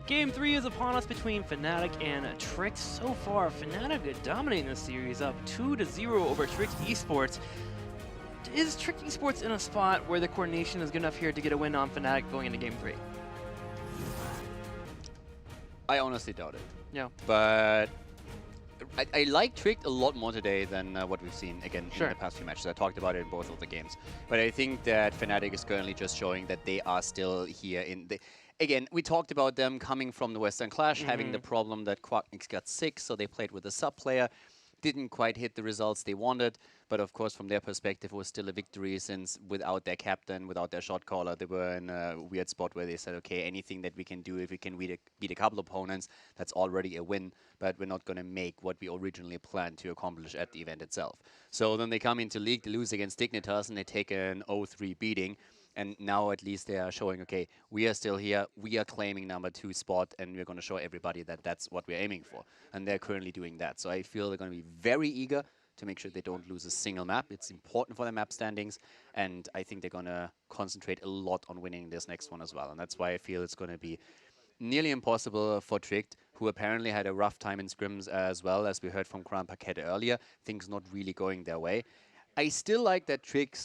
Game 3 is upon us between Fnatic and Trick. So far, Fnatic dominating this series, up 2-0 over Trick Esports. Is Trick Esports in a spot where the coordination is good enough here to get a win on Fnatic going into Game 3? I honestly doubt it. Yeah. But I like Trick a lot more today than what we've seen, again, in the past few matches. I talked about it in both of the games. But I think that Fnatic is currently just showing that they are still here in the... Again, we talked about them coming from the Western Clash, having the problem that Quacknix got sick, so they played with a sub-player. Didn't quite hit the results they wanted, but of course from their perspective it was still a victory, since without their captain, without their shot caller, they were in a weird spot where they said, okay, anything that we can do, if we can beat a couple opponents, that's already a win, but we're not going to make what we originally planned to accomplish at the event itself. So then they come into League, they lose against Dignitas, and they take an 0-3 beating. And now at least they are showing, okay, we are still here, we are claiming #2 spot, and we're going to show everybody that that's what we're aiming for. And they're currently doing that. So I feel they're going to be very eager to make sure they don't lose a single map. It's important for their map standings, and I think they're going to concentrate a lot on winning this next one as well. And that's why I feel it's going to be nearly impossible for Tricked, who apparently had a rough time in scrims as well, as we heard from Grand Paquette earlier. Things not really going their way. I still like that Trick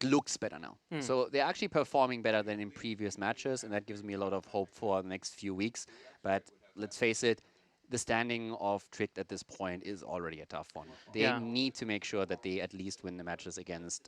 looks better now. So they're actually performing better than in previous matches, and that gives me a lot of hope for the next few weeks. But let's face it, the standing of Tricked at this point is already a tough one. They need to make sure that they at least win the matches against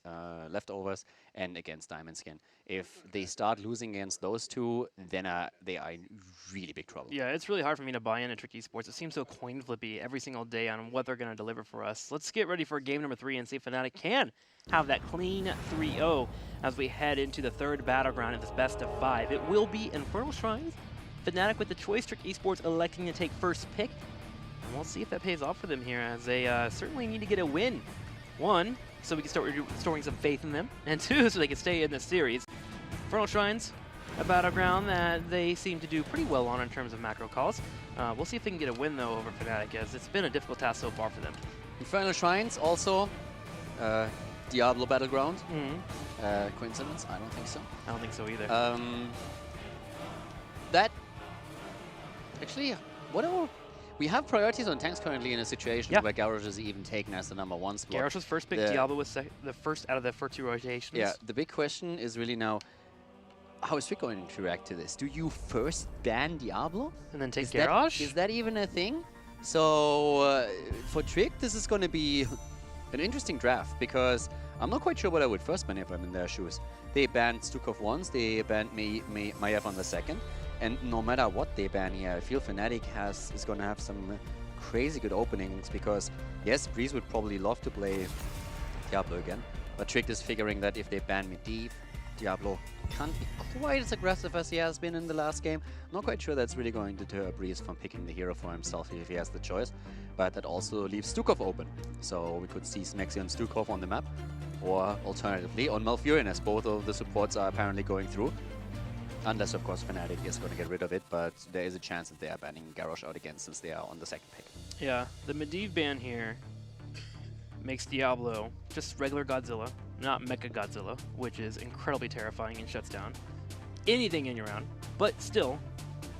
Leftovers and against Diamond Skin. If they start losing against those two, then they are in really big trouble. Yeah, it's really hard for me to buy into Trick Esports. It seems so coin flippy every single day on what they're going to deliver for us. Let's get ready for game number 3 and see if Fnatic can have that clean 3-0 as we head into the third battleground in this best of 5. It will be Infernal Shrines. Fnatic with the choice, Trick Esports electing to take first pick. And we'll see if that pays off for them here, as they certainly need to get a win. 1, so we can start restoring some faith in them, and 2, so they can stay in this series. Infernal Shrines, a battleground that they seem to do pretty well on in terms of macro calls. We'll see if they can get a win, though, over Fnatic, as it's been a difficult task so far for them. Infernal Shrines, also Diablo Battleground. Coincidence? I don't think so. I don't think so either. Actually, we have priorities on tanks currently in a situation where Garrosh is even taken as the #1 spot. Garrosh was first pick, Diablo was the first out of the first 2 rotations. Yeah, the big question is really now, how is Trick going to react to this? Do you first ban Diablo? And then take Garrosh? Is that even a thing? So, for Trick, this is going to be an interesting draft, because I'm not quite sure what I would first ban if I'm in their shoes. They banned Stukov once, they banned Maiev on the second. And no matter what they ban here, I feel Fnatic is going to have some crazy good openings, because, yes, Breeze would probably love to play Diablo again, but Trick is figuring that if they ban Medivh, Diablo can't be quite as aggressive as he has been in the last game. I'm not quite sure that's really going to deter Breeze from picking the hero for himself if he has the choice, but that also leaves Stukov open. So we could see Smexy and Stukov on the map, or alternatively on Malfurion, as both of the supports are apparently going through. Unless, of course, Fnatic is going to get rid of it, but there is a chance that they are banning Garrosh out again, since they are on the second pick. Yeah, the Medivh ban here makes Diablo just regular Godzilla, not Mecha Godzilla, which is incredibly terrifying and shuts down anything in your round. But still,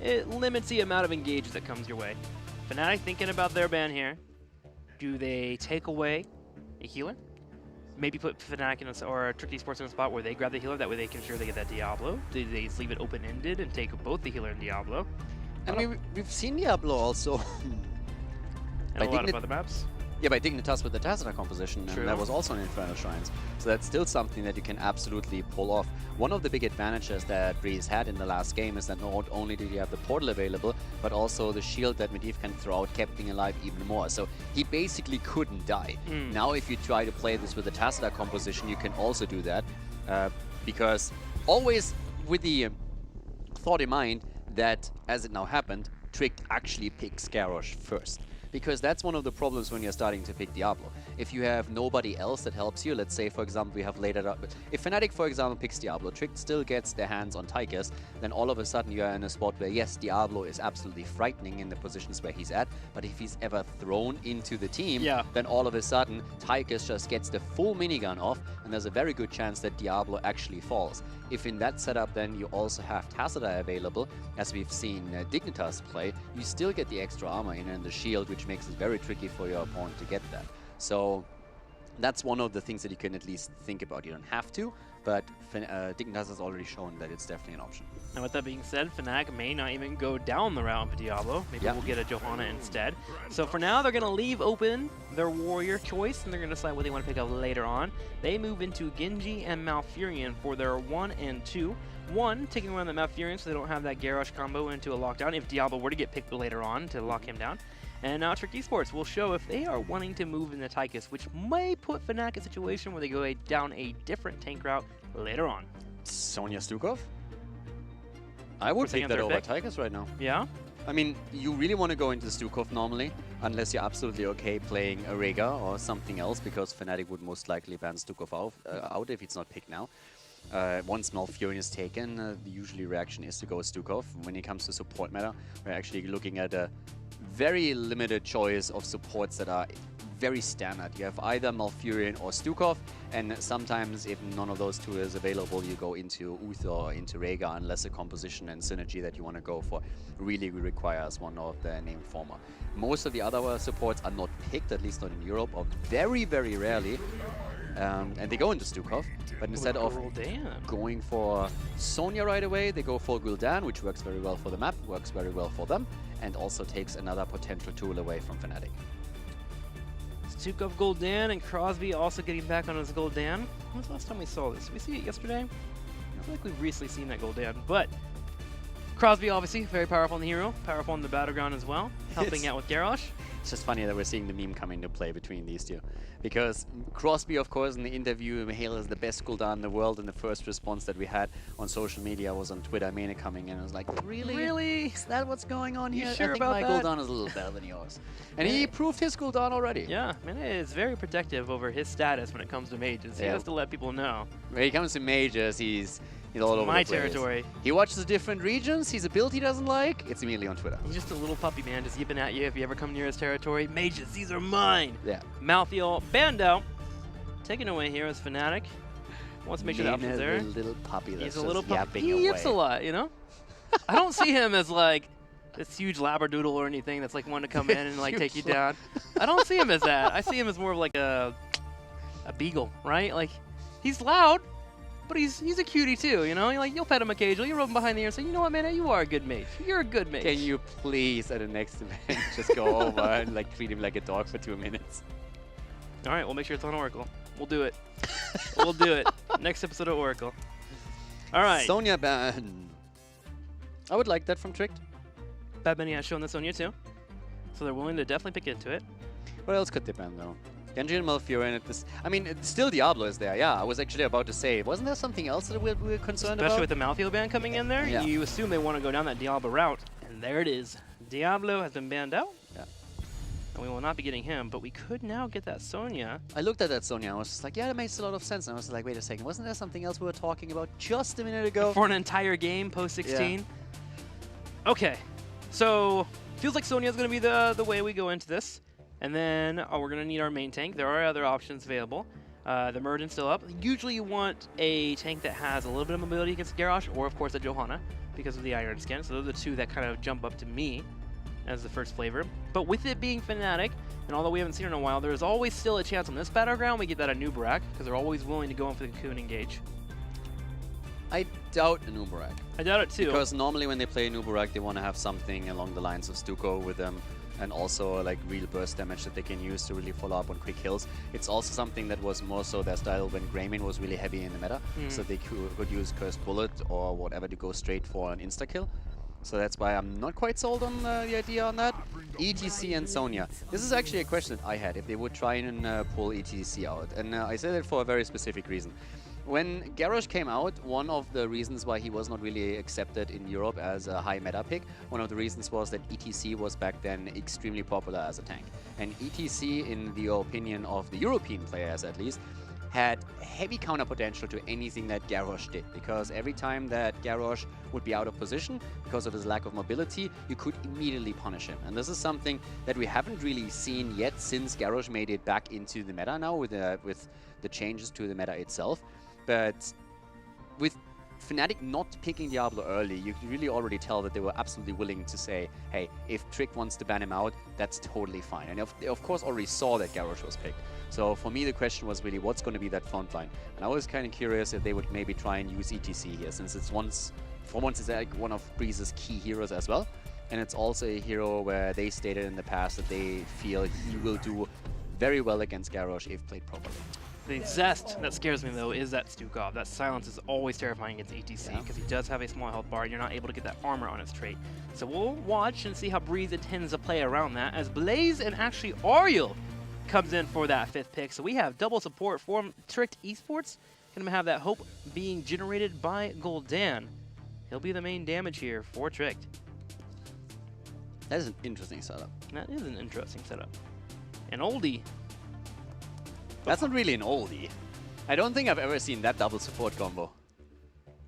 it limits the amount of engage that comes your way. Fnatic thinking about their ban here. Do they take away a healer? Maybe put Fnatic in or Trick Esports in a spot where they grab the healer, that way they can ensure they get that Diablo. Do they just leave it open-ended and take both the healer and Diablo? And we've seen Diablo also. And a lot of other maps? Yeah, by Dignitas with the Tazza composition, and that was also in Infernal Shrines. So that's still something that you can absolutely pull off. One of the big advantages that Breeze had in the last game is that not only did he have the portal available, but also the shield that Medivh can throw out kept him alive even more. So he basically couldn't die. Now if you try to play this with the Tazza composition, you can also do that. Because always with the thought in mind that, as it now happened, Trick actually picks Garrosh first. Because that's one of the problems when you're starting to pick Diablo. if you have nobody else that helps you, let's say, for example, we have laid it up. If Fnatic, for example, picks Diablo, Trick still gets their hands on Tychus, then all of a sudden you are in a spot where, yes, Diablo is absolutely frightening in the positions where he's at, but if he's ever thrown into the team, then all of a sudden Tychus just gets the full minigun off, and there's a very good chance that Diablo actually falls. If in that setup then you also have Tassadar available, as we've seen Dignitas play, you still get the extra armor in and the shield, which makes it very tricky for your opponent to get that. So that's one of the things that you can at least think about. You don't have to, but Dignitas has already shown that it's definitely an option. And with that being said, Fnatic may not even go down the route of Diablo. Maybe we'll get a Johanna instead. So for now, they're going to leave open their warrior choice, and they're going to decide what they want to pick up later on. They move into Genji and Malfurion for their 1 and 2. 1, taking around the Malfurion so they don't have that Garrosh combo into a lockdown if Diablo were to get picked later on to lock him down. And now Trick Esports will show if they are wanting to move into Tychus, which may put Fnatic in a situation where they go down a different tank route later on. Sonya Stukov? I would pick that over Tychus right now. Yeah? I mean, you really want to go into Stukov normally, unless you're absolutely okay playing a Rega or something else, because Fnatic would most likely ban Stukov out if it's not picked now. Once Malfurion is taken, the usually reaction is to go Stukov. When it comes to support meta, we're actually looking at a very limited choice of supports that are very standard. You have either Malfurion or Stukov, and sometimes if none of those two is available, you go into Uther or into Rega, unless the composition and synergy that you want to go for really requires one of the named former. Most of the other supports are not picked, at least not in Europe, or very, very rarely. And they go into Stukov, but instead of going for Sonya right away, they go for Gul'dan, which works very well for the map, works very well for them, and also takes another potential tool away from Fnatic. Stukov Gul'dan and Crosby also getting back on his Gul'dan. When was the last time we saw this? Did we see it yesterday? I feel like we've recently seen that Gul'dan, but Crosby obviously very powerful on the hero, powerful on the battleground as well, helping out with Garrosh. It's just funny that we're seeing the meme come into play between these two. Because Crosby, of course, in the interview, hails the best Gul'dan in the world, and the first response that we had on social media was on Twitter, Mena coming in and was like, really? Is that what's going on here? Sure I think about my that? Gul'dan is a little better than yours. And he proved his Gul'dan already. Yeah, Mena is very protective over his status when it comes to mages. He has to let people know. When he comes to mages, he's all over my the place. territory. He watches different regions, sees a build he doesn't like, it's immediately on Twitter. He's just a little puppy, man, just yipping at you if you ever come near his territory. Mages, these are mine! Yeah. Malthael banned out. Taken away here is Fnatic. Wants to make sure the option's there. He's a little puppy that's He's a little puppy. He away. yips a lot, you know? I don't see him as like this huge labradoodle or anything that's like wanting to come in and like take you down. I don't see him as that. I see him as more of like a beagle, right? Like, he's loud, but he's a cutie too, you know? You'll pet him occasionally, you rub him behind the ear and say, you know what, man, you are a good mate. You're a good mate. Can you please, at the next event, just go over and like treat him like a dog for 2 minutes? All right, we'll make sure it's on Oracle. We'll do it. We'll do it. Next episode of Oracle. All right. Sonya ban. I would like that from Tricked. Bad Bunny has shown the Sonya too, so they're willing to definitely pick into it. What else could they ban though? Genji and Malfurion at this. I mean, still Diablo is there. Yeah, I was actually about to say, wasn't there something else that we were concerned about? Especially with the Malthael ban coming in there, you assume they want to go down that Diablo route, and there it is. Diablo has been banned out. Yeah. And we will not be getting him, but we could now get that Sonya. I looked at that Sonya, I was just like, yeah, that makes a lot of sense. And I was like, wait a second, wasn't there something else we were talking about just a minute ago? For an entire game, post-16? Yeah. Okay, so feels like Sonya is going to be the way we go into this. And then we're going to need our main tank. There are other options available. The Muradin's still up. Usually you want a tank that has a little bit of mobility against Garrosh, or of course a Johanna, because of the Iron Skin. So those are the two that kind of jump up to me as the first flavor. But with it being Fnatic, and although we haven't seen it in a while, there is always still a chance on this battleground we get that Anubarak, because they're always willing to go in for the Cocoon engage. I doubt Anubarak. I doubt it too. Because normally when they play Anubarak, they want to have something along the lines of Stuko with them, and also like real burst damage that they can use to really follow up on quick kills. It's also something that was more so their style when Greymane was really heavy in the meta, so they could use Cursed Bullet or whatever to go straight for an insta-kill. So that's why I'm not quite sold on the idea on that. ETC and Sonya. This is actually a question that I had, if they would try and pull ETC out. And I said it for a very specific reason. When Garrosh came out, one of the reasons why he was not really accepted in Europe as a high meta pick, one of the reasons was that ETC was back then extremely popular as a tank. And ETC, in the opinion of the European players at least, had heavy counter potential to anything that Garrosh did, because every time that Garrosh would be out of position because of his lack of mobility, you could immediately punish him. And this is something that we haven't really seen yet since Garrosh made it back into the meta now with the changes to the meta itself. But with Fnatic not picking Diablo early, you can really already tell that they were absolutely willing to say, hey, if Trick wants to ban him out, that's totally fine. And they of course already saw that Garrosh was picked. So for me, the question was really, what's going to be that front line? And I was kind of curious if they would maybe try and use ETC here, since it's for once it's like one of Breeze's key heroes as well. And it's also a hero where they stated in the past that they feel he will do very well against Garrosh if played properly. The zest that scares me, though, is that Stukov. That silence is always terrifying against ETC because he does have a small health bar and you're not able to get that armor on his trait. So we'll watch and see how Breeze intends to play around that as Blaze and actually Ariel comes in for that 5th pick. So we have double support for Tricked Esports. Gonna have that hope being generated by Gul'dan. He'll be the main damage here for Tricked. That is an interesting setup. That is an interesting setup. An oldie. That's not really an oldie. I don't think I've ever seen that double support combo.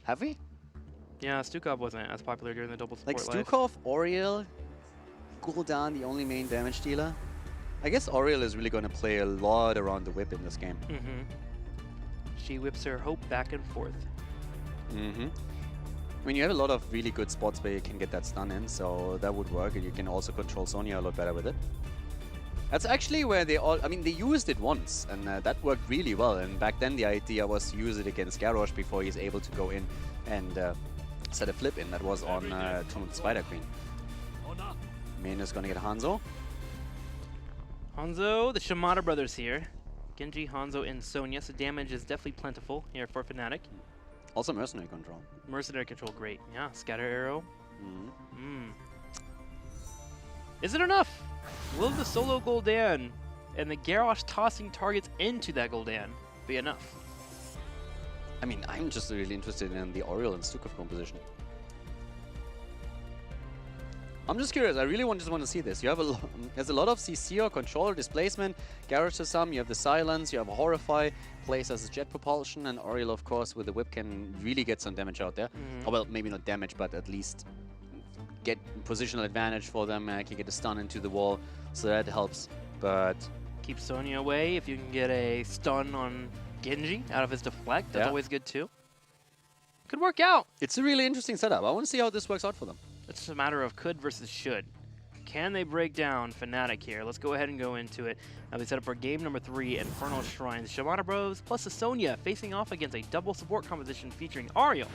Have we? Yeah, Stukov wasn't as popular during the double support like Stukov, Oriel, Gul'dan, the only main damage dealer. I guess Oriel is really going to play a lot around the whip in this game. She whips her hope back and forth. I mean, you have a lot of really good spots where you can get that stun in, so that would work, and you can also control Sonya a lot better with it. That's actually where they they used it once, and that worked really well. And back then the idea was to use it against Garrosh before he's able to go in and set a flip in. That was on Tournament Spider Queen. Min is going to get Hanzo. Hanzo, the Shimada brothers here. Genji, Hanzo, and Sonya, so damage is definitely plentiful here for Fnatic. Also Mercenary control. Mercenary control, great. Yeah, Scatter Arrow. Is it enough? Will the solo Gul'dan and the Garrosh tossing targets into that Gul'dan be enough? I mean, I'm just really interested in the Oriel and Stukov composition. I'm just curious. I really just want to see this. You have there's a lot of CC or controller displacement. Garrosh has some. You have the silence. You have Horrify. Plays as a jet propulsion, and Oriel, of course, with the whip can really get some damage out there. Oh, well, maybe not damage, but at least get positional advantage for them. Can get a stun into the wall, so that helps. But keep Sonya away. If you can get a stun on Genji out of his deflect, that's always good too. Could work out. It's a really interesting setup. I want to see how this works out for them. It's just a matter of could versus should. Can they break down Fnatic here? Let's go ahead and go into it. Now we set up for game number 3, Infernal Shrines. Shimada Bros plus a Sonya facing off against a double support composition featuring Ariel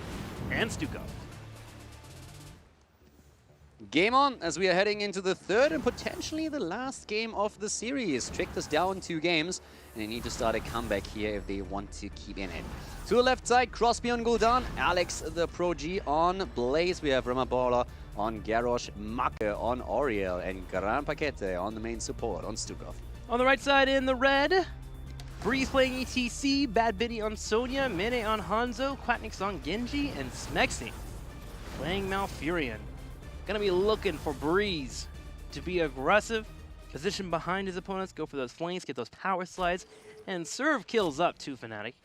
and Stukov. Game on as we are heading into the 3rd and potentially the last game of the series. Tricked us down 2 games, and they need to start a comeback here if they want to keep in it. To the left side, Crosby on Gul'dan, Alex the Pro G on Blaze. We have Ramabala on Garrosh, Make on Oriel, and Gran Paquete on the main support on Stukov. On the right side in the red, Breeze playing ETC, Bad Biddy on Sonya, Mene on Hanzo, Quacknix on Genji, and Smexy playing Malfurion. Gonna be looking for Breeze to be aggressive, position behind his opponents, go for those flanks, get those power slides, and serve kills up to Fnatic.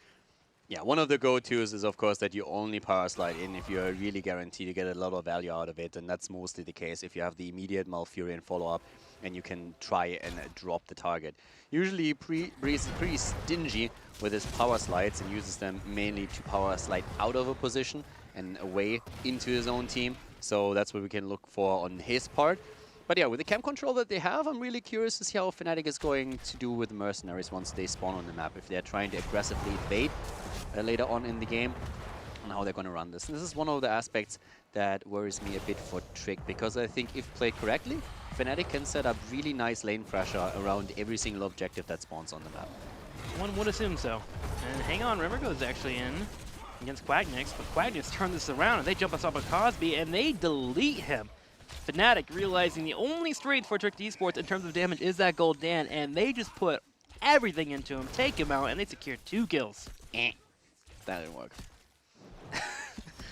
Yeah, one of the go-tos is, of course, that you only power slide in if you're really guaranteed to get a lot of value out of it, and that's mostly the case if you have the immediate Malfurion follow-up and you can try and drop the target. Usually, Breeze is pretty stingy with his power slides and uses them mainly to power slide out of a position and away into his own team, so that's what we can look for on his part. But yeah, with the camp control that they have, I'm really curious to see how Fnatic is going to do with the mercenaries once they spawn on the map. If they're trying to aggressively bait later on in the game, and how they're going to run this. And this is one of the aspects that worries me a bit for Trick, because I think if played correctly, Fnatic can set up really nice lane pressure around every single objective that spawns on the map. One would assume so. And hang on, Rivergo's actually in against Quacknix, but Quacknix turned this around and they jump us off of Cosby and they delete him. Fnatic realizing the only strength for Tricked Esports in terms of damage is that Gul'dan, and they just put everything into him, take him out, and they secure 2 kills. That didn't work.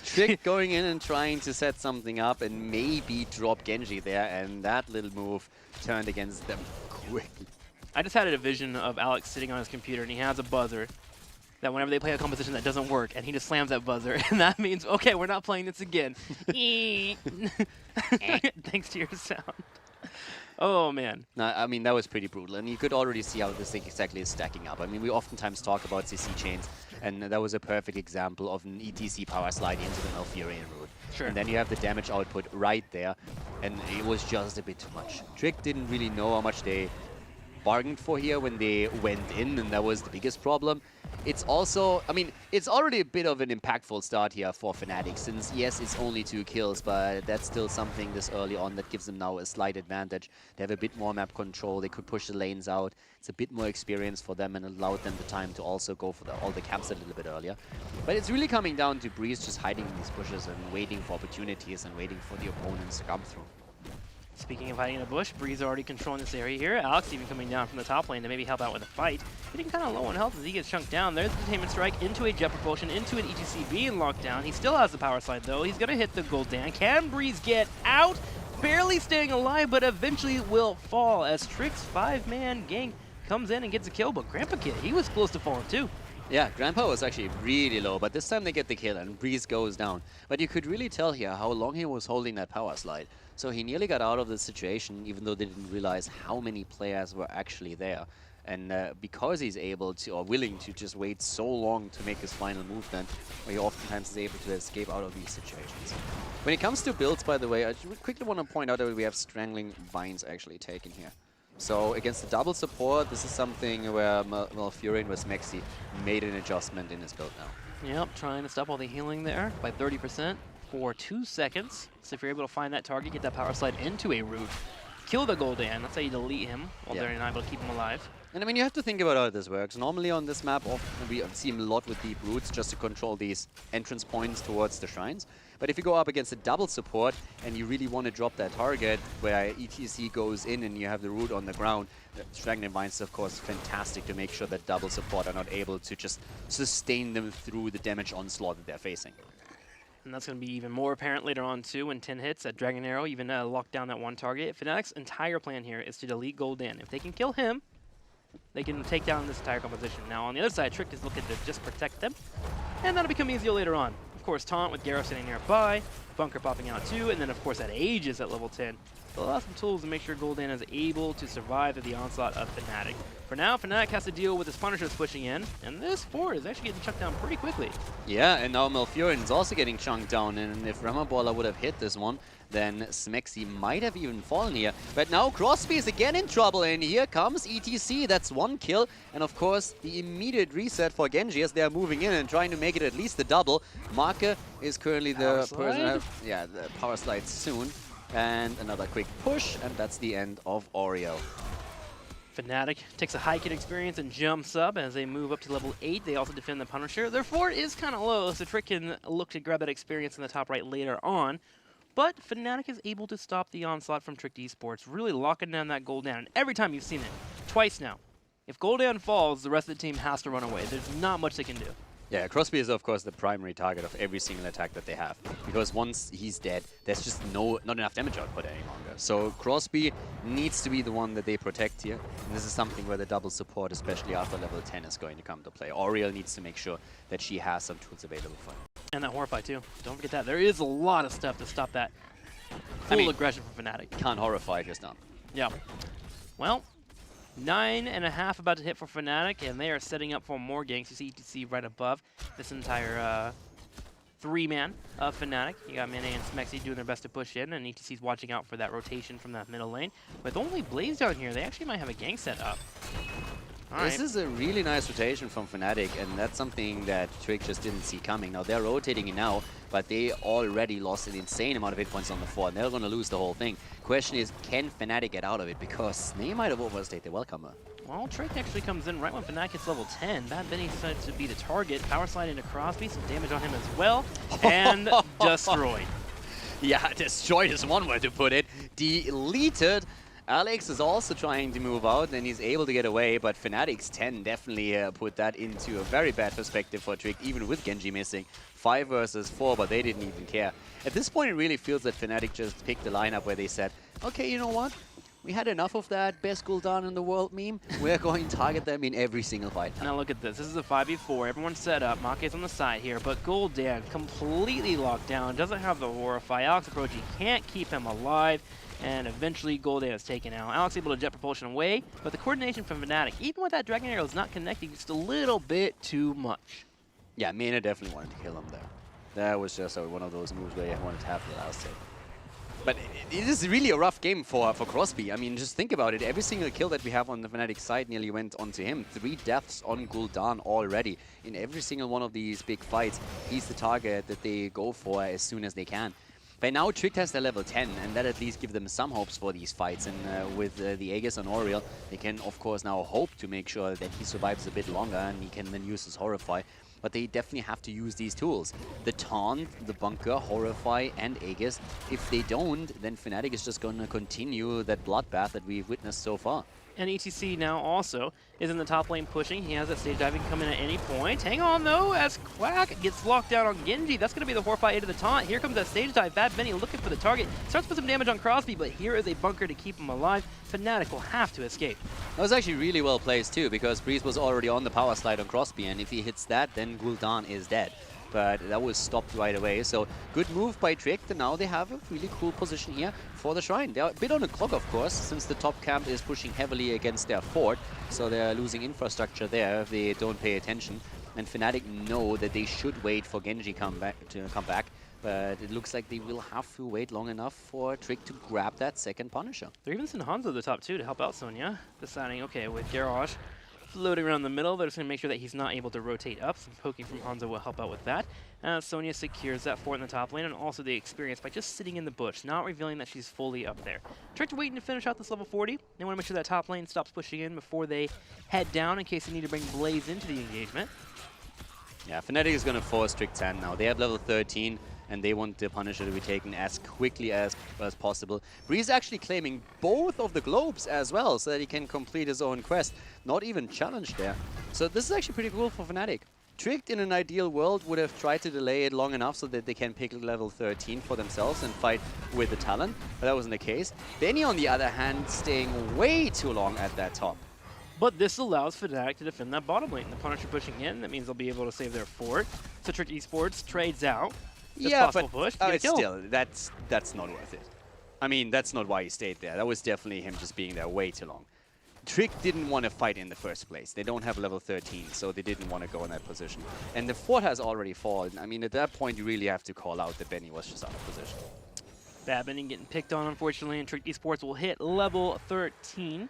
Trick going in and trying to set something up and maybe drop Genji there, and that little move turned against them quickly. I just had a vision of Alex sitting on his computer, and he has a buzzer that whenever they play a composition that doesn't work, and he just slams that buzzer, and that means, okay, we're not playing this again. Thanks to your sound. Oh, man. No, I mean, that was pretty brutal, and you could already see how this thing exactly is stacking up. I mean, we oftentimes talk about CC chains, and that was a perfect example of an ETC power slide into the Malfurion route. Sure. And then you have the damage output right there, and it was just a bit too much. Trick didn't really know how much they bargained for here when they went in, and that was the biggest problem. It's also, I mean, it's already a bit of an impactful start here for Fnatic, since yes, it's only 2 kills, but that's still something this early on that gives them now a slight advantage. They have a bit more map control, they could push the lanes out. It's a bit more experience for them and allowed them the time to also go for all the camps a little bit earlier. But it's really coming down to Breeze just hiding in these bushes and waiting for opportunities and waiting for the opponents to come through. Speaking of hiding in a bush, Breeze already controlling this area here. Alex even coming down from the top lane to maybe help out with a fight. Getting kind of low on health as he gets chunked down. There's the Detainment Strike into a Jet Propulsion, into an EGC being locked down. He still has the power slide though. He's going to hit the Gul'dan. Can Breeze get out? Barely staying alive, but eventually will fall as Trick's 5-man gang comes in and gets a kill. But Grandpa Kid, he was close to falling too. Yeah, Grandpa was actually really low, but this time they get the kill and Breeze goes down. But you could really tell here how long he was holding that power slide. So he nearly got out of the situation, even though they didn't realize how many players were actually there. And because he's able to, or willing to just wait so long to make his final move then, he oftentimes is able to escape out of these situations. When it comes to builds, by the way, I quickly want to point out that we have Strangling Vines actually taken here. So against the double support, this is something where Malfurion with Mexi made an adjustment in his build now. Yep, trying to stop all the healing there by 30% for 2 seconds. So if you're able to find that target, get that power slide into a root, kill the Gul'dan. That's how you delete him while they're not able to keep him alive. And I mean, you have to think about how this works. Normally on this map, we see him a lot with deep roots just to control these entrance points towards the shrines. But if you go up against a double support and you really want to drop that target where ETC goes in and you have the root on the ground, Strangling Vines is of course fantastic to make sure that double support are not able to just sustain them through the damage onslaught that they're facing. And that's going to be even more apparent later on too when 10 hits at Dragon Arrow even lock down that one target. Fnatic's entire plan here is to delete Gul'dan. If they can kill him, they can take down this entire composition. Now on the other side, Trick is looking to just protect them, and that'll become easier later on. Of course, Taunt with Garo sitting nearby, Bunker popping out too, and then of course that Aegis at level 10. They'll have some tools to make sure Gul'dan is able to survive the onslaught of Fnatic. For now, Fnatic has to deal with his Punishers pushing in, and this fort is actually getting chucked down pretty quickly. Yeah, and now Malfurion is also getting chunked down, and if Ramabola would have hit this one, then Smexy might have even fallen here. But now Crosby is again in trouble, and here comes ETC. That's 1 kill, and of course the immediate reset for Genji as they are moving in and trying to make it at least the double. Marke is currently the person, the power slide soon. And another quick push, and that's the end of Oreo. Fnatic takes a high kit experience and jumps up as they move up to level 8. They also defend the Punisher. Their fort is kind of low, so Trick can look to grab that experience in the top right later on. But Fnatic is able to stop the onslaught from Trick Esports, really locking down that Gul'dan. And every time you've seen it, twice now. If Gul'dan falls, the rest of the team has to run away. There's not much they can do. Yeah, Crosby is of course the primary target of every single attack that they have, because once he's dead, there's just not enough damage output any longer. So Crosby needs to be the one that they protect here, and this is something where the double support, especially after level 10, is going to come to play. Oriel needs to make sure that she has some tools available for him. And that Horrify too. Don't forget that. There is a lot of stuff to stop that full aggression from Fnatic. Can't Horrify if you're stunned. Yeah. Well, 9.5 about to hit for Fnatic, and they are setting up for more ganks. You see ETC right above this entire 3-man of Fnatic. You got Mane and Smexy doing their best to push in, and ETC's watching out for that rotation from that middle lane. With only Blaze down here, they actually might have a gank set up. This is a really nice rotation from Fnatic, and that's something that Trick just didn't see coming. Now, they're rotating it now, but they already lost an insane amount of hit points on the fort, and they're going to lose the whole thing. Question is, can Fnatic get out of it? Because they might have overstayed their welcomer. Well, Trick actually comes in right when Fnatic hits level 10. Bad Benny decides to be the target. Power slide into Crosby, some damage on him as well, and destroyed. Yeah, destroyed is one way to put it. Deleted. Alex is also trying to move out, and he's able to get away, but Fnatic's 10 definitely put that into a very bad perspective for Trick, even with Genji missing. 5 versus 4, but they didn't even care. At this point, it really feels that Fnatic just picked the lineup where they said, okay, you know what? We had enough of that best Gul'dan in the world meme. We're going to target them in every single fight. Now look at this. This is a 5v4. Everyone's set up. Make's on the side here, but Gul'dan completely locked down. Doesn't have the Horrify. Alex Approachy can't keep him alive, and eventually Gul'dan is taken out. Alex able to jet propulsion away, but the coordination from Fnatic, even with that Dragon Arrow, is not connecting just a little bit too much. Yeah, Mena definitely wanted to kill him there. That was just one of those moves where you wanted to have the last hit. But it is really a rough game for Crosby. I mean, just think about it. Every single kill that we have on the Fnatic side nearly went onto him. 3 deaths on Gul'dan already. In every single one of these big fights, he's the target that they go for as soon as they can. By now, Trick has their level 10, and that at least gives them some hopes for these fights. And with the Aegis on Oriel, they can, of course, now hope to make sure that he survives a bit longer, and he can then use his Horrify. But they definitely have to use these tools. The Taunt, the Bunker, Horrify, and Aegis. If they don't, then Fnatic is just going to continue that bloodbath that we've witnessed so far. And HGC now also is in the top lane pushing. He has that stage diving coming at any point. Hang on though, as Quack gets locked down on Genji. That's going to be the Horrify into the taunt. Here comes that stage dive. Bad Benny looking for the target. Starts to put some damage on Crosby, but here is a bunker to keep him alive. Fnatic will have to escape. That was actually really well placed too, because Breeze was already on the power slide on Crosby, and if he hits that, then Gul'dan is dead. But that was stopped right away. So good move by Trick, and now they have a really cool position here for the Shrine. They're a bit on the clock, of course, since the top camp is pushing heavily against their fort. So they're losing infrastructure there if they don't pay attention. And Fnatic know that they should wait for Genji to come back. But it looks like they will have to wait long enough for Trick to grab that second Punisher. They're even sending Hanzo to the top too to help out Sonya. Deciding, okay, with Garage floating around the middle, they're just going to make sure that he's not able to rotate up. Some poking from Hanzo will help out with that. Sonya secures that fort in the top lane, and also the experience by just sitting in the bush, not revealing that she's fully up there. Trick waiting to finish out this level 40. They want to make sure that top lane stops pushing in before they head down in case they need to bring Blaze into the engagement. Yeah, Fnatic is going to force Trick 10 now. They have level 13. And they want the Punisher to be taken as quickly as possible. Breeze actually claiming both of the globes as well, so that he can complete his own quest. Not even challenged there. So this is actually pretty cool for Fnatic. Tricked in an ideal world would have tried to delay it long enough so that they can pick level 13 for themselves and fight with the talent, but that wasn't the case. Benny, on the other hand, staying way too long at that top. But this allows Fnatic to defend that bottom lane. The Punisher pushing in, that means they'll be able to save their fort. So Trick Esports trades out. Yeah, but it's still, that's not worth it. I mean, that's not why he stayed there. That was definitely him just being there way too long. Trick didn't want to fight in the first place. They don't have level 13, so they didn't want to go in that position. And the fort has already fallen. I mean, at that point, you really have to call out that Benny was just out of position. Bad Benny getting picked on, unfortunately, and Trick Esports will hit level 13.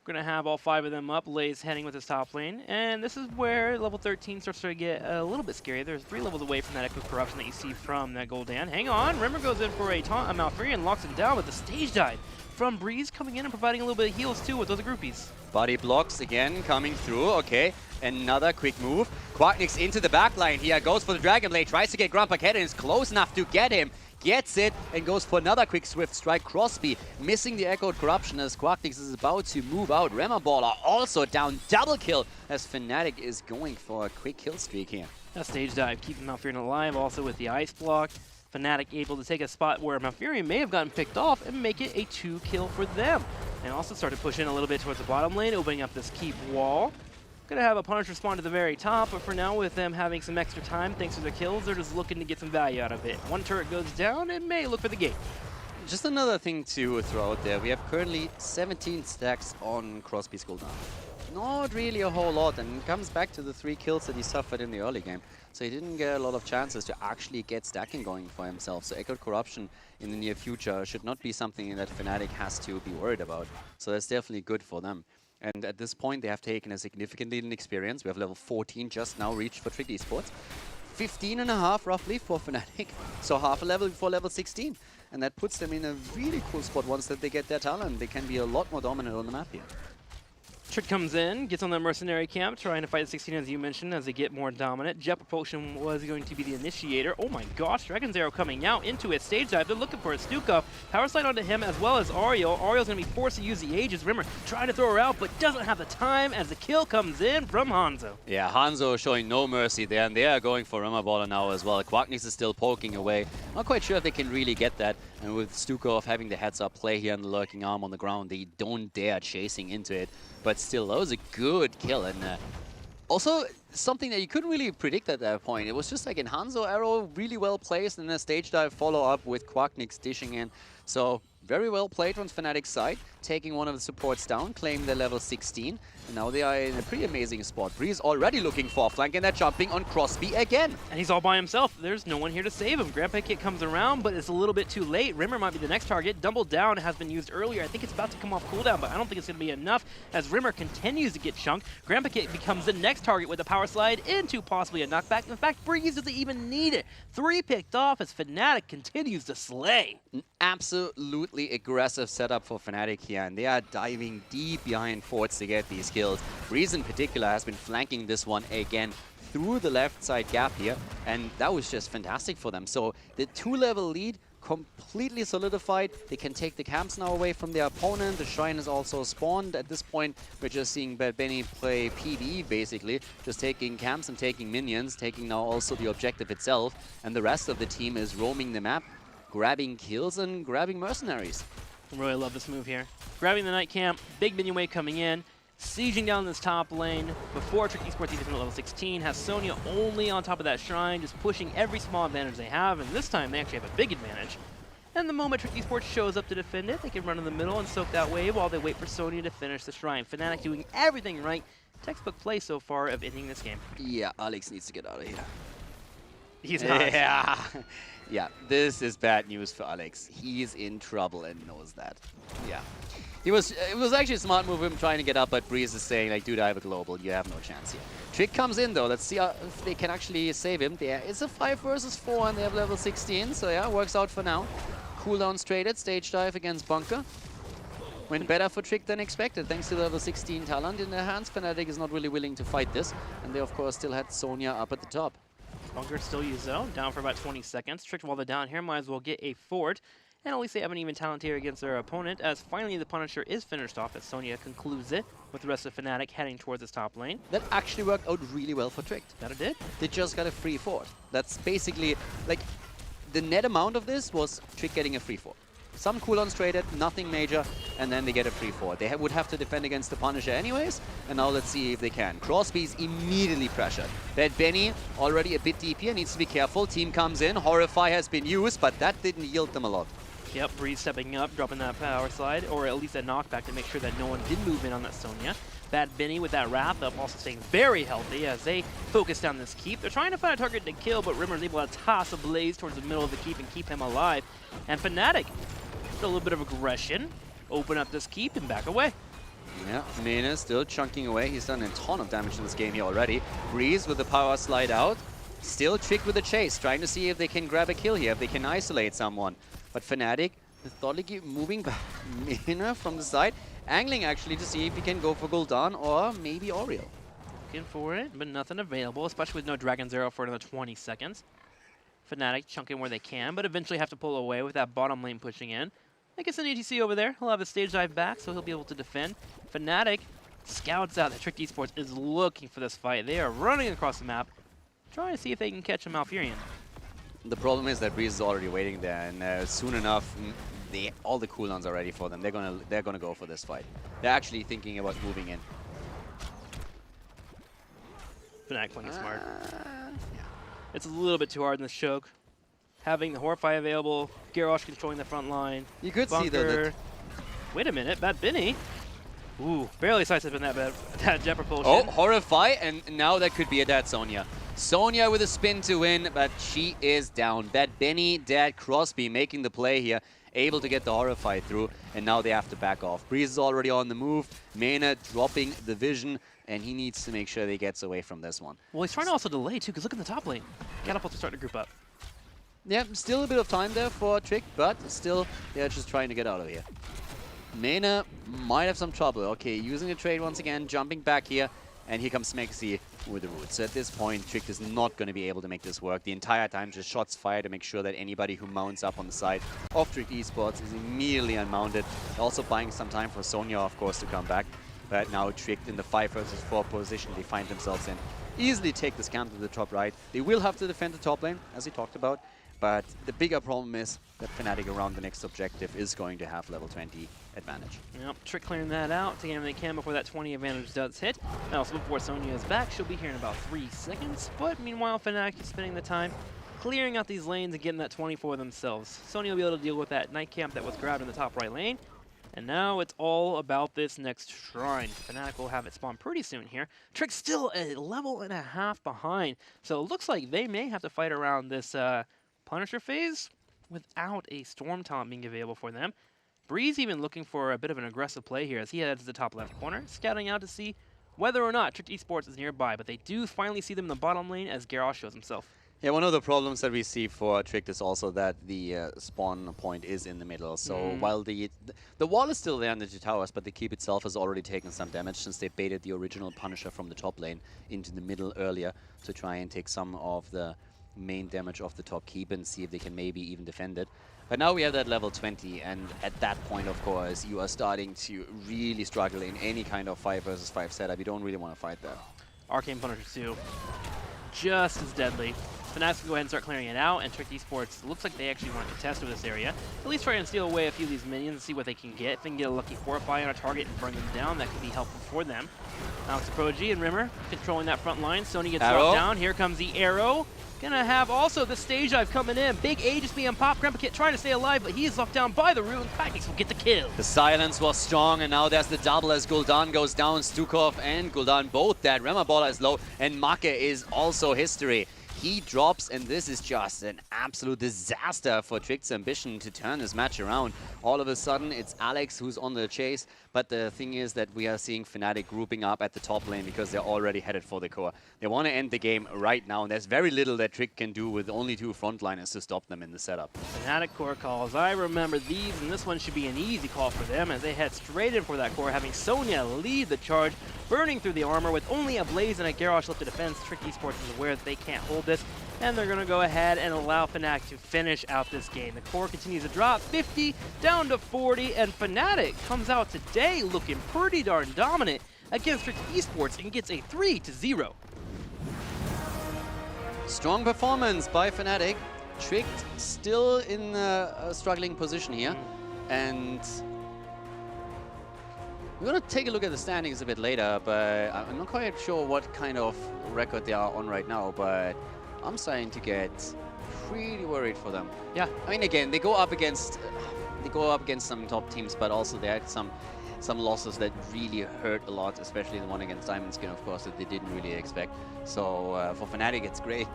Going to have all 5 of them up. Lays heading with his top lane. And this is where level 13 starts to get a little bit scary. There's 3 levels away from that Echo Corruption that you see from that Gul'dan. Hang on. Rimmer goes in for a taunt. Malfurion locks him down with the stage dive from Breeze coming in and providing a little bit of heals too with those groupies. Body blocks again coming through. Okay. Another quick move. Quacknix into the back line here. Goes for the Dragon Blade. Tries to get Grandpa Cat and is close enough to get him. Gets it and goes for another quick swift strike. Crosby missing the Echoed Corruption as Quacknix is about to move out. Baller also down, double kill as Fnatic is going for a quick kill streak here. That stage dive keeping Malfurion alive, also with the ice block. Fnatic able to take a spot where Malfurion may have gotten picked off and make it a 2 kill for them. And also start to push in a little bit towards the bottom lane, opening up this keep wall. Gonna have a Punisher spawn to the very top, but for now, with them having some extra time thanks to their kills, they're just looking to get some value out of it. One turret goes down and may look for the gate. Just another thing to throw out there. We have currently 17 stacks on Crosby's cooldown. Not really a whole lot, and it comes back to the 3 kills that he suffered in the early game. So he didn't get a lot of chances to actually get stacking going for himself. So Echoed Corruption in the near future should not be something that Fnatic has to be worried about. So that's definitely good for them. And at this point, they have taken a significant lead in experience. We have level 14 just now reached for Trick Esports. 15.5 roughly for Fnatic. So half a level before level 16. And that puts them in a really cool spot once that they get their talent. They can be a lot more dominant on the map here. Trick comes in, gets on the mercenary camp, trying to fight the 16 as you mentioned, as they get more dominant. Jet Propulsion was going to be the initiator. Oh my gosh, Dragon's Arrow coming out into it. Stage dive, they're looking for a Stukov. Power slide onto him as well as Ariel. Ariel's going to be forced to use the Aegis. Rimmer trying to throw her out, but doesn't have the time as the kill comes in from Hanzo. Yeah, Hanzo showing no mercy there, and they are going for Rimmer Baller now as well. Quacknix is still poking away. Not quite sure if they can really get that. And with Stukov having the heads-up play here and the lurking arm on the ground, they don't dare chasing into it. But still, that was a good kill. And also, something that you couldn't really predict at that point. It was just like an Hanzo arrow, really well placed, and a stage dive follow-up with Quacknix dishing in. So, very well played from Fnatic's side, taking one of the supports down, claiming their level 16. And now they are in a pretty amazing spot. Breeze already looking for a flank, and they're jumping on Crosby again. And he's all by himself. There's no one here to save him. Grandpa Kit comes around, but it's a little bit too late. Rimmer might be the next target. Double down has been used earlier. I think it's about to come off cooldown, but I don't think it's going to be enough as Rimmer continues to get chunked. Grandpa Kit becomes the next target with a power slide into possibly a knockback. In fact, Breeze doesn't even need it. 3 picked off as Fnatic continues to slay. An absolutely aggressive setup for Fnatic here, and they are diving deep behind forts to get these kills. Breeze in particular has been flanking this one again through the left side gap here, and that was just fantastic for them. So the 2-level lead completely solidified. They can take the camps now away from their opponent. The shrine is also spawned. At this point, we're just seeing Bad Benny play PvE basically, just taking camps and taking minions, taking now also the objective itself, and the rest of the team is roaming the map, grabbing kills and grabbing mercenaries. Really love this move here. Grabbing the night camp, big minion wave coming in, sieging down this top lane before Trick Esports even at level 16, has Sonya only on top of that shrine, just pushing every small advantage they have, and this time they actually have a big advantage. And the moment Trick Esports shows up to defend it, they can run in the middle and soak that wave while they wait for Sonya to finish the shrine. Fnatic doing everything right. Textbook play so far of ending this game. Yeah, Alex needs to get out of here. He's not. Yeah. Yeah, this is bad news for Alex. He's in trouble and knows that. Yeah. It was actually a smart move of him trying to get up, but Breeze is saying, like, dude, I have a global. You have no chance here. Trick comes in, though. Let's see if they can actually save him. There is a 5 versus 4, and they have level 16. So, yeah, works out for now. Cooldown straighted. Stage dive against Bunker. Went better for Trick than expected, thanks to the level 16 talent in their hands. Fnatic is not really willing to fight this. And they, of course, still had Sonya up at the top. Bunker still used though, down for about 20 seconds. Trick while they're down here might as well get a fort. And at least they have an even talent here against their opponent, as finally the Punisher is finished off as Sonya concludes it, with the rest of Fnatic heading towards his top lane. That actually worked out really well for Trick. That it did. They just got a free fort. That's basically, like, the net amount of this was Trick getting a free fort. Some cooldowns traded, nothing major, and then they get a free fort. They would have to defend against the Punisher anyways, and now let's see if they can. Crosby's immediately pressured. Bad Benny already a bit deep here, needs to be careful. Team comes in, Horrify has been used, but that didn't yield them a lot. Yep, Breeze stepping up, dropping that power slide, or at least a knockback to make sure that no one did move in on that Sonya. Bad Benny with that Wrath up, also staying very healthy as they focus down this keep. They're trying to find a target to kill, but Rimmer's able to toss a Blaze towards the middle of the keep and keep him alive. And Fnatic, a little bit of aggression, open up this keep and back away. Yeah, Mena still chunking away. He's done a ton of damage in this game here already. Breeze with the power slide out. Still Trick with the chase, trying to see if they can grab a kill here, if they can isolate someone. But Fnatic methodically moving back Mena from the side, angling actually to see if he can go for Gul'dan or maybe Oriel. Looking for it, but nothing available, especially with no Dragon's Arrow for another 20 seconds. Fnatic chunking where they can, but eventually have to pull away with that bottom lane pushing in. I guess an HGC over there. He'll have a stage dive back, so he'll be able to defend. Fnatic scouts out that Trick Esports is looking for this fight. They are running across the map, trying to see if they can catch a Malfurion. The problem is that Breeze is already waiting there, and soon enough, all the cooldowns are ready for them. They're gonna go for this fight. They're actually thinking about moving in. Fnatic playing smart. Yeah. It's a little bit too hard in this choke. Having the Horrify available, Garrosh controlling the front line. You could Bunker. see though that. Wait a minute, Bad Benny. Ooh, barely sidestepping that Jet Propulsion. Oh, Horrify, and now that could be a dead Sonya. Sonya with a spin to win, but she is down. Bad Benny, dead. Crosby making the play here, able to get the Horrify through, and now they have to back off. Breeze is already on the move. Mena dropping the vision, and he needs to make sure that he gets away from this one. Well, he's trying to also delay too, because look at the top lane. Catapults are starting to group up. Yeah, still a bit of time there for Trick, but still, they're just trying to get out of here. Mena might have some trouble. Okay, using the trade once again, jumping back here, and here comes Smexy with the root. So at this point, Trick is not going to be able to make this work. The entire time, just shots fired to make sure that anybody who mounts up on the side of Trick Esports is immediately unmounted. Also buying some time for Sonya, of course, to come back. But now Tricked in the 5 versus 4 position they find themselves in. Easily take this camp to the top right. They will have to defend the top lane, as we talked about. But the bigger problem is that Fnatic around the next objective is going to have level 20 advantage. Yep, Trick clearing that out, taking everything they can before that 20 advantage does hit. Now, so before Sonya is back, she'll be here in about 3 seconds. But meanwhile, Fnatic is spending the time clearing out these lanes and getting that 20 for themselves. Sonya will be able to deal with that Night Camp that was grabbed in the top right lane. And now it's all about this next shrine. Fnatic will have it spawn pretty soon here. Trick's still a level and a half behind. So it looks like they may have to fight around this Punisher phase without a Storm Taunt being available for them. Breeze even looking for a bit of an aggressive play here as he heads to the top left corner, scouting out to see whether or not Trick Esports is nearby, but they do finally see them in the bottom lane as Garrosh shows himself. Yeah, one of the problems that we see for Trick is also that the spawn point is in the middle. So while the wall is still there in the 2 towers, but the keep itself has already taken some damage since they baited the original Punisher from the top lane into the middle earlier to try and take some of the main damage off the top keep and see if they can maybe even defend it. But now we have that level 20, and at that point, of course, you are starting to really struggle in any kind of 5 versus 5 setup. You don't really want to fight that. Arcane Punisher 2, just as deadly. Fnatic can go ahead and start clearing it out, and Trick Esports looks like they actually want to contest with this area. At least try and steal away a few of these minions and see what they can get. If they can get a lucky fortify on a target and burn them down, that could be helpful for them. Now it's Prodigy and Rimmer controlling that front line. Sony gets dropped down. Here comes the arrow. Gonna have also the stage dive coming in. Big Aegis being popped. Grandpa Kit trying to stay alive, but he is locked down by the root, and Pancakes will get the kill. The silence was strong, and now there's the double as Gul'dan goes down. Stukov and Gul'dan both dead. Remabola is low, and Make is also history. He drops, and this is just an absolute disaster for Trick's ambition to turn this match around. All of a sudden, it's Alex who's on the chase, but the thing is that we are seeing Fnatic grouping up at the top lane because they're already headed for the core. They want to end the game right now, and there's very little that Trick can do with only 2 frontliners to stop them in the setup. Fnatic core calls. I remember these, and this one should be an easy call for them as they head straight in for that core, having Sonya lead the charge, burning through the armor with only a Blaze and a Garrosh left to defense. Trick Esports is aware that they can't hold this, and they're going to go ahead and allow Fnatic to finish out this game. The core continues to drop 50 down to 40, and Fnatic comes out today looking pretty darn dominant against Trick Esports and gets a 3-0. Strong performance by Fnatic. Tricked still in a struggling position here, and we're going to take a look at the standings a bit later, but I'm not quite sure what kind of record they are on right now, but I'm starting to get pretty worried for them. Yeah. I mean, again, they go up against some top teams, but also they had some losses that really hurt a lot, especially the one against Diamond Skin, of course, that they didn't really expect. So for Fnatic, it's great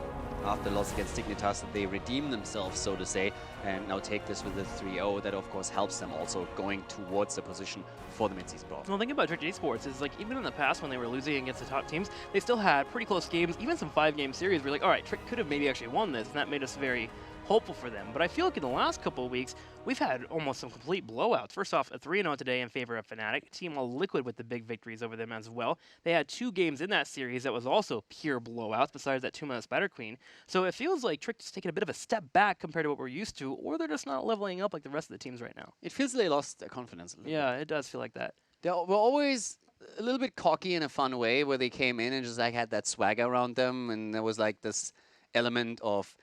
after the loss against Dignitas that they redeem themselves, so to say, and now take this with the 3-0. That, of course, helps them also going towards the position for the mid-season brawl. Well, the thing about Trick Esports is, like, even in the past when they were losing against the top teams, they still had pretty close games, even some 5-game series where you're like, all right, Trick could have maybe actually won this, and that made us very hopeful for them. But I feel like in the last couple of weeks, we've had almost some complete blowouts. First off, a 3-0 today in favor of Fnatic. Team all Liquid with the big victories over them as well. They had 2 games in that series that was also pure blowouts, besides that 2-minute Spider Queen. So it feels like Trick's taking a bit of a step back compared to what we're used to, or they're just not leveling up like the rest of the teams right now. It feels they lost their confidence a little bit. Yeah, it does feel like that. They were always a little bit cocky in a fun way, where they came in and just like had that swagger around them, and there was like this element of,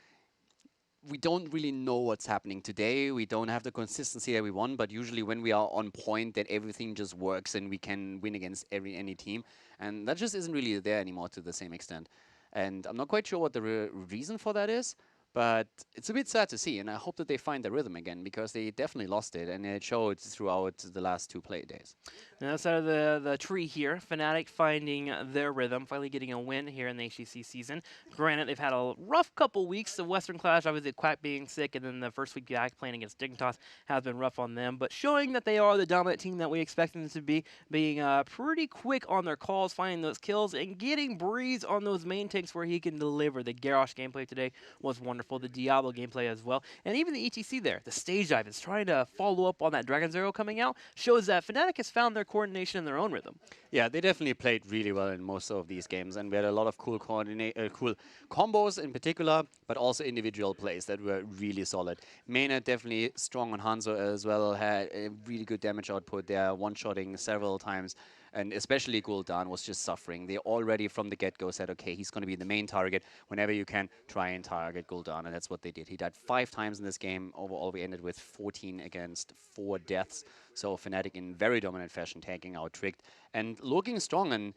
we don't really know what's happening today. We don't have the consistency that we want, but usually when we are on point, that everything just works and we can win against any team. And that just isn't really there anymore to the same extent. And I'm not quite sure what the reason for that is, but it's a bit sad to see. And I hope that they find the rhythm again, because they definitely lost it, and it showed throughout the last 2 play days. Now, outside of the tree here, Fnatic finding their rhythm, finally getting a win here in the HGC season. Granted, they've had a rough couple weeks. The Western Clash, obviously Quack being sick, and then the first week back playing against Dignitas has been rough on them. But showing that they are the dominant team that we expect them to be, being pretty quick on their calls, finding those kills, and getting Breeze on those main takes where he can deliver. The Garrosh gameplay today was wonderful. wonderful. The Diablo gameplay as well. And even the ETC there, the stage dive is trying to follow up on that Dragon's Arrow coming out, shows that Fnatic has found their coordination in their own rhythm. Yeah, they definitely played really well in most of these games, and we had a lot of cool combos in particular, but also individual plays that were really solid. Maynard definitely strong on Hanzo as well, had a really good damage output there, one-shotting several times, and especially Gul'dan was just suffering. They already from the get-go said, okay, he's going to be the main target. Whenever you can, try and target Gul'dan, and that's what they did. He died 5 times in this game. Overall, we ended with 14 against 4 deaths. So Fnatic in very dominant fashion taking out Tricked and looking strong and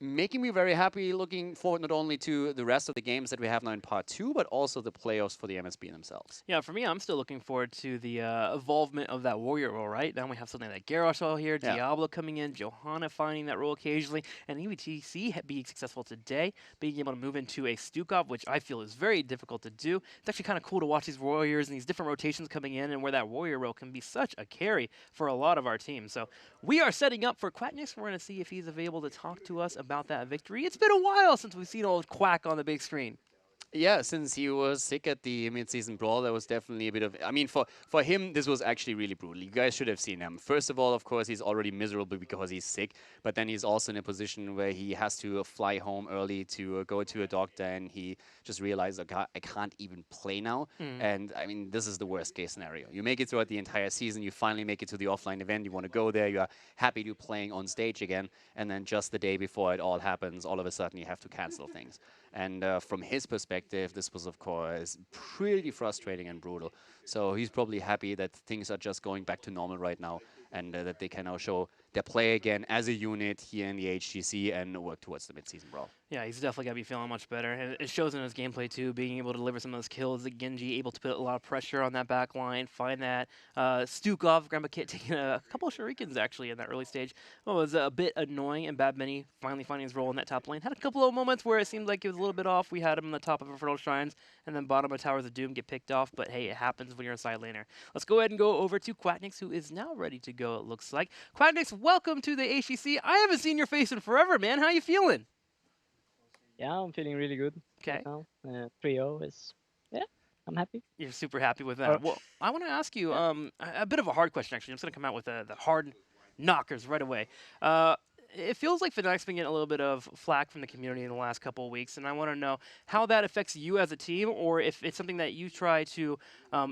making me very happy, looking forward not only to the rest of the games that we have now in part 2, but also the playoffs for the MSB themselves. Yeah, for me, I'm still looking forward to the evolvement of that warrior role, right? Now we have something like Garrosh all here, Yeah. Diablo coming in, Johanna finding that role occasionally, and EBTC being successful today, being able to move into a Stukov, which I feel is very difficult to do. It's actually kind of cool to watch these warriors and these different rotations coming in, and where that warrior role can be such a carry for a lot of our teams. So we are setting up for Quacknix. We're going to see if he's available to talk to us about that victory. It's been a while since we've seen old Quack on the big screen. Yeah, since he was sick at the mid-season brawl, there was definitely a bit of... I mean, for him, this was actually really brutal. You guys should have seen him. First of all, of course, he's already miserable because he's sick, but then he's also in a position where he has to fly home early to go to a doctor, and he just realized, okay, I can't even play now. And, I mean, this is the worst-case scenario. You make it throughout the entire season, you finally make it to the offline event, you want to go there, you are happy to playing on stage again, and then just the day before it all happens, all of a sudden you have to cancel things. And from his perspective, this was, of course, pretty frustrating and brutal. So he's probably happy that things are just going back to normal right now and that they can now show their play again as a unit here in the HGC and work towards the mid-season brawl. Yeah, he's definitely got to be feeling much better. And it shows in his gameplay, too, being able to deliver some of those kills. The Genji able to put a lot of pressure on that back line, find that Stukov, Grandpa Kit taking a couple of shurikens, actually, in that early stage. It was a bit annoying, and Bad Benny finally finding his role in that top lane. Had a couple of moments where it seemed like it was a little bit off. We had him on the top of Infernal Shrines, and then bottom of Towers of Doom get picked off. But, hey, it happens when you're a side laner. Let's go ahead and go over to Quacknix, who is now ready to go, it looks like. Quacknix, welcome to the HGC. I haven't seen your face in forever, man. How you feeling? Yeah, I'm feeling really good. Okay. Right now. 3-0 is, yeah, I'm happy. You're super happy with that. Well, I want to ask you a bit of a hard question, actually. I'm just going to come out with the hard knockers right away. It feels like Fnatic's been getting a little bit of flack from the community in the last couple of weeks, and I want to know how that affects you as a team, or if it's something that you try to,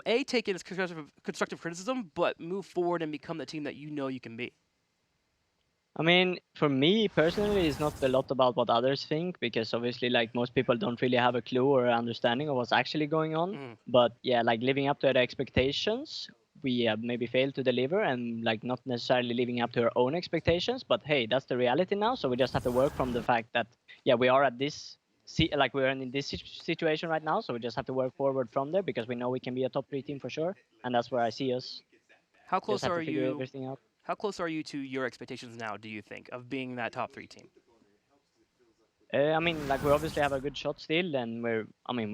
A, take it as constructive criticism, but move forward and become the team that you know you can be. I mean, for me personally, it's not a lot about what others think, because obviously, like, most people don't really have a clue or understanding of what's actually going on. But yeah, like, living up to the expectations, we maybe failed to deliver, and like not necessarily living up to our own expectations. But hey, that's the reality now. So we just have to work from the fact that, yeah, we are at this, like, we're in this situation right now. So we just have to work forward from there, because we know we can be a top 3 team for sure, and that's where I see us. How close are you? Everything out. How close are you to your expectations now, do you think, of being that top 3 team? I mean, like, we obviously have a good shot still, and we're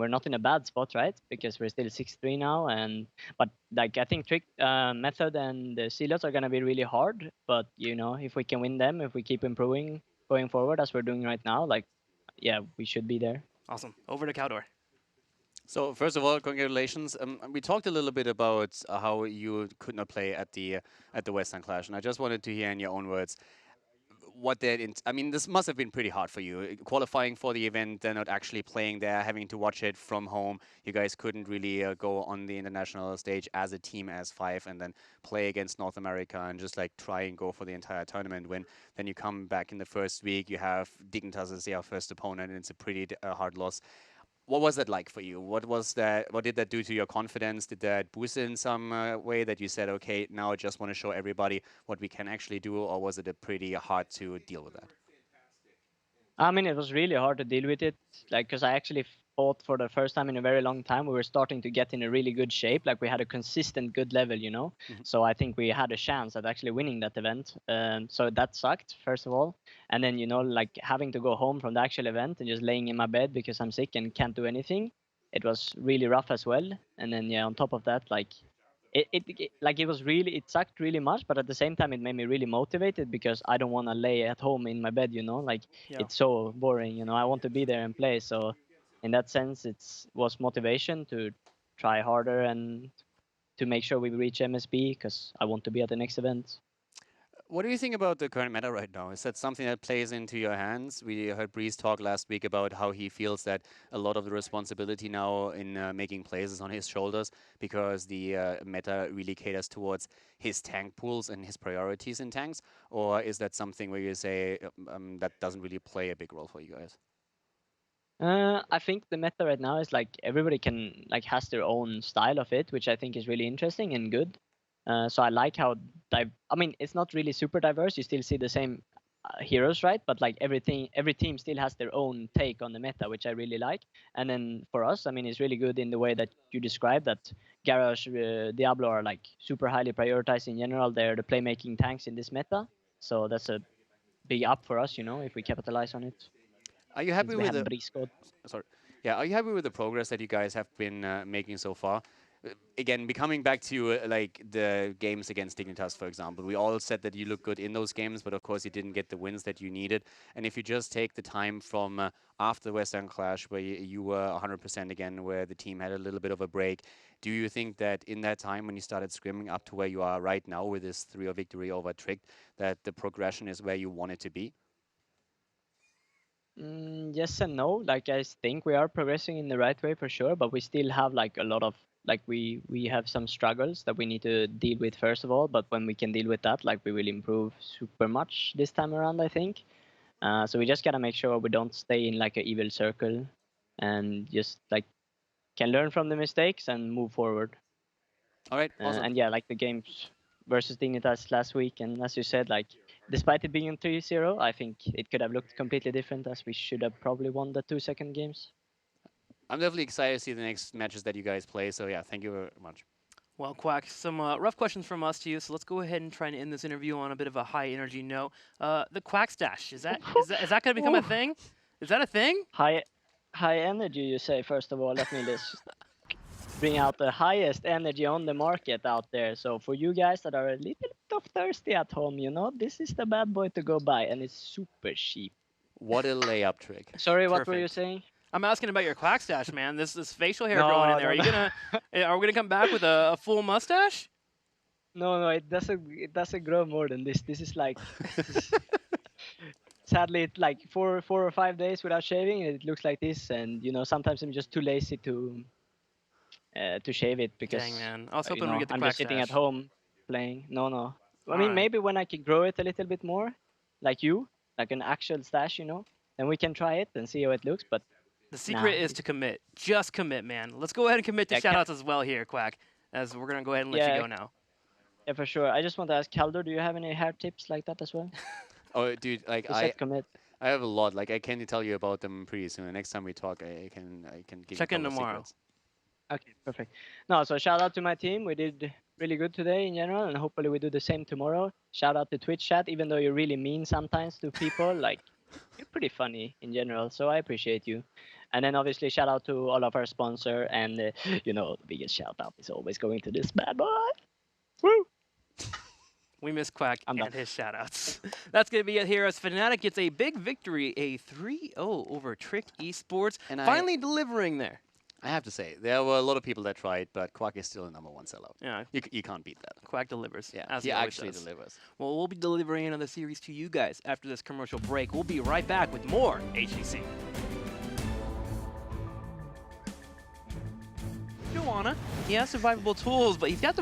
not in a bad spot, right? Because we're still 6-3 now, but like, I think Trick, Method, and the Silos are gonna be really hard. But you know, if we can win them, if we keep improving going forward as we're doing right now, like, yeah, we should be there. Awesome. Over to Caldor. So first of all, congratulations. We talked a little bit about how you could not play at the Western Clash, and I just wanted to hear in your own words what that. I mean, this must have been pretty hard for you, qualifying for the event, then not actually playing there, having to watch it from home. You guys couldn't really go on the international stage as a team, as 5, and then play against North America and just like try and go for the entire tournament win. Then you come back in the first week, you have Dignitas as your first opponent, and it's a pretty hard loss. What was that like for you? What was that? What did that do to your confidence? Did that boost it in some way that you said, okay, now I just want to show everybody what we can actually do, or was it a pretty hard to deal with that? I mean, it was really hard to deal with it, like, because I actually fought for the first time in a very long time. We were starting to get in a really good shape, like we had a consistent good level, you know. So I think we had a chance at actually winning that event. So that sucked, first of all. And then, you know, like, having to go home from the actual event and just laying in my bed because I'm sick and can't do anything, it was really rough as well. And then, yeah, on top of that, like, it sucked really much, but at the same time it made me really motivated, because I don't want to lay at home in my bed, you know, like, it's so boring, you know. I want to be there and play. So in that sense, was motivation to try harder and to make sure we reach MSB because I want to be at the next event. What do you think about the current meta right now? Is that something that plays into your hands? We heard Breeze talk last week about how he feels that a lot of the responsibility now in making plays is on his shoulders because the meta really caters towards his tank pools and his priorities in tanks? Or is that something where you say that doesn't really play a big role for you guys? I think the meta right now is like everybody can like has their own style of it, which I think is really interesting and good. So I like how I mean, it's not really super diverse. You still see the same heroes, right? But like every team still has their own take on the meta, which I really like. And then for us, I mean, it's really good in the way that you described that Garage, Diablo are like super highly prioritized in general. They're the playmaking tanks in this meta. So that's a big up for us, you know, if we capitalize on it. Are you Since happy we with have the Briscoe. sorry? Yeah, are you happy with the progress that you guys have been making so far? Again, becoming back to like the games against Dignitas, for example, we all said that you look good in those games, but of course you didn't get the wins that you needed. And if you just take the time from after the Western Clash, where you were 100% again, where the team had a little bit of a break, do you think that in that time when you started scrimming up to where you are right now with this 3-0 victory over Tricked, that the progression is where you want it to be? Yes and no. Like I think we are progressing in the right way for sure, but we still have like a lot of like we have some struggles that we need to deal with first of all. But when we can deal with that, like we will improve super much this time around, I think. So we just gotta make sure we don't stay in like an evil circle, and just like can learn from the mistakes and move forward. All right, awesome. And yeah, like the games versus Dignitas last week, and as you said, like despite it being 3-0, I think it could have looked completely different, as we should have probably won the 2 second games. I'm definitely excited to see the next matches that you guys play. So yeah, thank you very much. Well, Quack, some rough questions from us to you. So let's go ahead and try and end this interview on a bit of a high energy note. The Quack stash, is that going to become a thing? Is that a thing? High energy, you say? First of all, let me just bring out the highest energy on the market out there. So for you guys that are a little bit of thirsty at home, you know, this is the bad boy to go buy, and it's super cheap. What a layup trick. Sorry, what were you Perfect. saying? I'm asking about your Quack stash, man. This facial hair growing in there. Are you gonna? Are we gonna come back with a full mustache? No, it doesn't grow more than this. This is like, sadly, it's like 4 or 5 days without shaving, and it looks like this. And you know, sometimes I'm just too lazy to shave it because Dang, man. I was you hoping know, we get the I'm Quack just sitting at stash. home playing. No. I mean, Alright. maybe when I can grow it a little bit more, like you, like an actual stash, you know, then we can try it and see how it looks. But The secret is it's- to commit. Just commit, man. Let's go ahead and commit to Yeah, shoutouts as well here, Quack, as we're gonna go ahead and let you go now. Yeah, for sure. I just want to ask Calder, do you have any hair tips like that as well? Oh, dude, like You said commit. I have a lot. Like I can tell you about them pretty soon. The next time we talk, I can give Check you a in couple of tomorrow. secrets. Okay, perfect. No, so shout out to my team. We did really good today in general, and hopefully we do the same tomorrow. Shout out to Twitch chat, even though you're really mean sometimes to people. Like, you're pretty funny in general, so I appreciate you. And then obviously shout out to all of our sponsor, and you know, the biggest shout out is always going to this bad boy. Woo! We miss Quack I'm and done. his shoutouts. That's going to be it here as Fnatic gets a big victory, a 3-0 over Trick Esports. And Finally delivering there. I have to say, there were a lot of people that tried, but Quack is still a #1 sellout. Yeah, You can't beat that. Quack delivers. Yeah, as he always actually does. delivers. Well, we'll be delivering another series to you guys after this commercial break. We'll be right back with more HGC. Joanna, he has survivable tools, but he's got the